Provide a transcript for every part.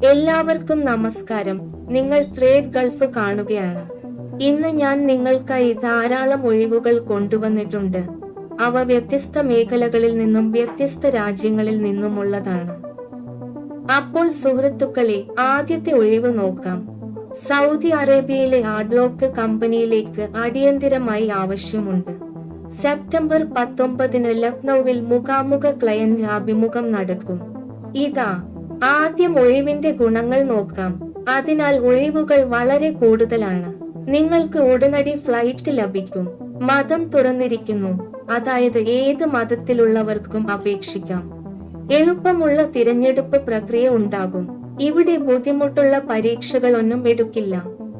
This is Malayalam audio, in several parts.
എല്ലാവർക്കും നമസ്കാരം. നിങ്ങൾ ട്രേഡ് ഗൾഫ് കാണുകയാണ്. ഇന്ന് ഞാൻ നിങ്ങൾക്കായി ധാരാളം ഒഴിവുകൾ കൊണ്ടുവന്നിട്ടുണ്ട്. അവ വ്യത്യസ്ത മേഖലകളിൽ നിന്നും വ്യത്യസ്ത രാജ്യങ്ങളിൽ നിന്നുമുള്ളതാണ്. അപ്പോൾ സുഹൃത്തുക്കളെ, ആദ്യത്തെ ഒഴിവ് നോക്കാം. സൗദി അറേബ്യയിലെ ആഡ്ലോക്ക് കമ്പനിയിലേക്ക് അടിയന്തിരമായി ആവശ്യമുണ്ട്. സെപ്റ്റംബർ 19 ലക്നൌവിൽ മുഖാമുഖ ക്ലയന്റ് അഭിമുഖം നടക്കും. ഇതാ ആദ്യം ഒഴിവിന്റെ ഗുണങ്ങൾ നോക്കാം. അതിനാൽ ഒഴിവുകൾ വളരെ കൂടുതലാണ്. നിങ്ങൾക്ക് ഉടനടി ഫ്ലൈറ്റ് ലഭിക്കും. മതം തുറന്നിരിക്കുന്നു, അതായത് ഏത് മതത്തിലുള്ളവർക്കും അപേക്ഷിക്കാം. എളുപ്പമുള്ള തിരഞ്ഞെടുപ്പ് പ്രക്രിയ ഉണ്ടാകും. ഇവിടെ ബുദ്ധിമുട്ടുള്ള പരീക്ഷകളൊന്നും എടുക്കില്ല.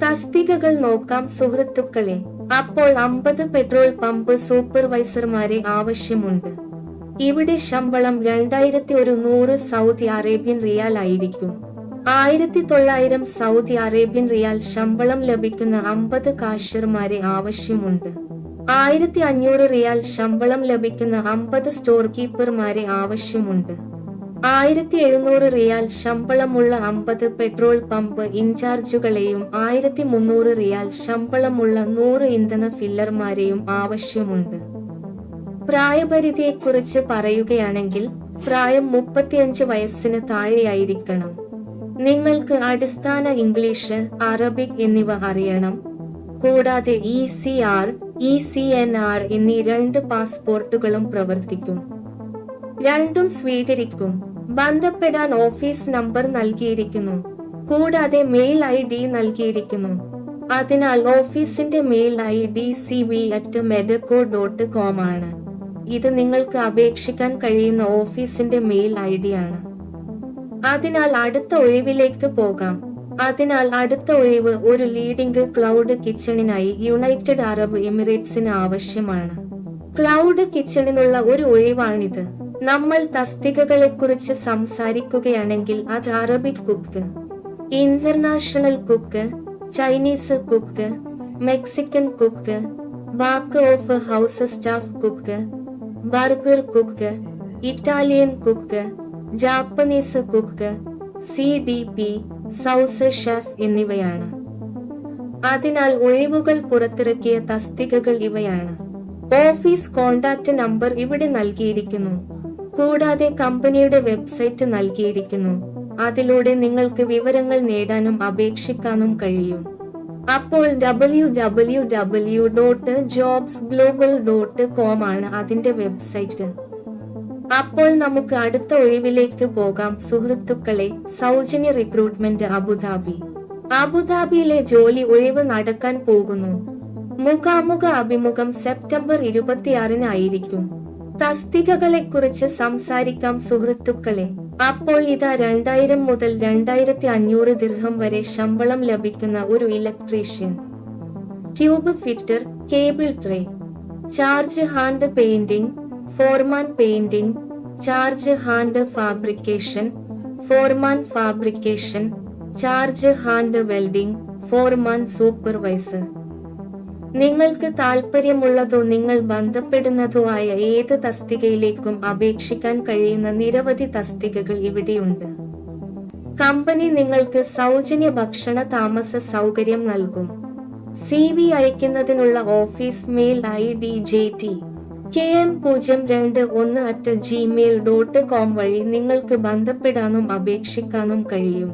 തസ്തികകൾ നോക്കാം സുഹൃത്തുക്കളെ. അപ്പോൾ 50 പെട്രോൾ പമ്പ് സൂപ്പർവൈസർമാരെ ആവശ്യമുണ്ട്. ഇവിടെ ശമ്പളം 2100 സൗദി അറേബ്യൻ റിയാൽ ആയിരിക്കും. 1900 സൗദി അറേബ്യൻ റിയാൽ ശമ്പളം ലഭിക്കുന്ന 50 കാഷ്യർമാരെ ആവശ്യമുണ്ട്. 1500 റിയാൽ ശമ്പളം ലഭിക്കുന്ന 50 സ്റ്റോർ കീപ്പർമാരെ ആവശ്യമുണ്ട്. 1700 റിയാൽ ശമ്പളമുള്ള 50 പെട്രോൾ പമ്പ് ഇൻചാർജുകളെയും 1300 റിയാൽ ശമ്പളമുള്ള 100 ഇന്ധന ഫില്ലർമാരെയും ആവശ്യമുണ്ട്. പ്രായപരിധിയെക്കുറിച്ച് പറയുകയാണെങ്കിൽ പ്രായം 35 വയസ്സിന് താഴെയായിരിക്കണം. നിങ്ങൾക്ക് അടിസ്ഥാന ഇംഗ്ലീഷ്, അറബിക് എന്നിവ അറിയണം. കൂടാതെ ECR, ECNR എന്നീ 2 പാസ്പോർട്ടുകളും പ്രവർത്തിക്കും. രണ്ടും സ്വീകരിക്കും. ബന്ധപ്പെടാൻ ഓഫീസ് നമ്പർ നൽകിയിരിക്കുന്നു. കൂടാതെ മെയിൽ ID നൽകിയിരിക്കുന്നു. അതിനാൽ ഓഫീസിന്റെ മെയിൽ ID cv@medeco.com ആണ്. ഇത് നിങ്ങൾക്ക് അപേക്ഷിക്കാൻ കഴിയുന്ന ഓഫീസിന്റെ മെയിൽ ID ആണ്. അതിനാൽ അടുത്ത ഒഴിവിലേക്ക് പോകാം. അതിനാൽ അടുത്ത ഒഴിവ് ഒരു ലീഡിംഗ് ക്ലൗഡ് കിച്ചണിനായി യുണൈറ്റഡ് അറബ് എമിറേറ്റ്സിന് ആവശ്യമാണ്. ക്ലൗഡ് കിച്ചണിനുള്ള ഒരു ഒഴിവാണിത്. നമ്മൾ തസ്തികകളെക്കുറിച്ച് സംസാരിക്കുകയാണെങ്കിൽ അത് Arabic cook, international cook, Chinese cook, Mexican cook, back of house staff cook, burger cook, Italian cook, Japanese cook, CDP, sous chef എന്നിവയാണ്. അതിനാൽ ഒഴിവുകൾ പുറത്തിറക്കിയ തസ്തികകൾ ഇവയാണ്. ഓഫീസ് കോൺടാക്ട് നമ്പർ ഇവിടെ നൽകിയിരിക്കുന്നു. കൂടാതെ കമ്പനിയുടെ വെബ്സൈറ്റ് നൽകിയിരിക്കുന്നു. അതിലൂടെ നിങ്ങൾക്ക് വിവരങ്ങൾ നേടാനും അപേക്ഷിക്കാനും കഴിയും. അപ്പോൾ www.jobsglobal.com ആണ് അതിന്റെ വെബ്സൈറ്റ്. അപ്പോൾ നമുക്ക് അടുത്ത ഒഴിവിലേക്ക് പോകാം സുഹൃത്തുക്കളെ. സൗജന്യ റിക്രൂട്ട്മെന്റ് അബുദാബി. അബുദാബിയിലെ ജോലി ഒഴിവ് നടക്കാൻ പോകുന്നു. മുഖാമുഖ അഭിമുഖം സെപ്റ്റംബർ 26 ആയിരിക്കും. തസ്തികകളെക്കുറിച്ച് സംസാരിക്കാം സുഹൃത്തുക്കളെ. അപ്പോൾ ഇതാ 2000 മുതൽ 2500 ദിർഹം വരെ ശമ്പളം ലഭിക്കുന്ന ഒരു electrician, tube fitter, cable tray, charge hand painting, foreman painting, charge hand fabrication, foreman fabrication, charge hand welding, foreman supervisor. നിങ്ങൾക്ക് താൽപ്പര്യമുള്ളതോ നിങ്ങൾ ബന്ധപ്പെടുന്നതോ ആയ ഏത് തസ്തികയിലേക്കും അപേക്ഷിക്കാൻ കഴിയുന്ന നിരവധി തസ്തികകൾ ഇവിടെയുണ്ട്. കമ്പനി നിങ്ങൾക്ക് സൗജന്യ ഭക്ഷണ താമസ സൗകര്യം നൽകും. CV അയക്കുന്നതിനുള്ള ഓഫീസ് മെയിൽ ID jtkm021@gmail.com വഴി നിങ്ങൾക്ക് ബന്ധപ്പെടാനും അപേക്ഷിക്കാനും കഴിയും.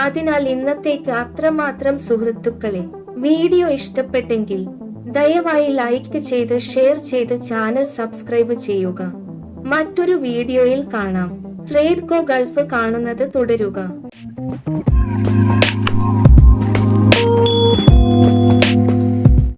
അതിനാൽ ഇന്നത്തേക്ക് അത്രമാത്രം സുഹൃത്തുക്കളെ. വീഡിയോ ഇഷ്ടപ്പെട്ടെങ്കിൽ ദയവായി ലൈക്ക് ചെയ്ത് ഷെയർ ചെയ്ത് ചാനൽ സബ്സ്ക്രൈബ് ചെയ്യുക. മറ്റൊരു വീഡിയോയിൽ കാണാം. ട്രേഡ് ഗോ ഗൾഫ് കാണുന്നത് തുടരുക.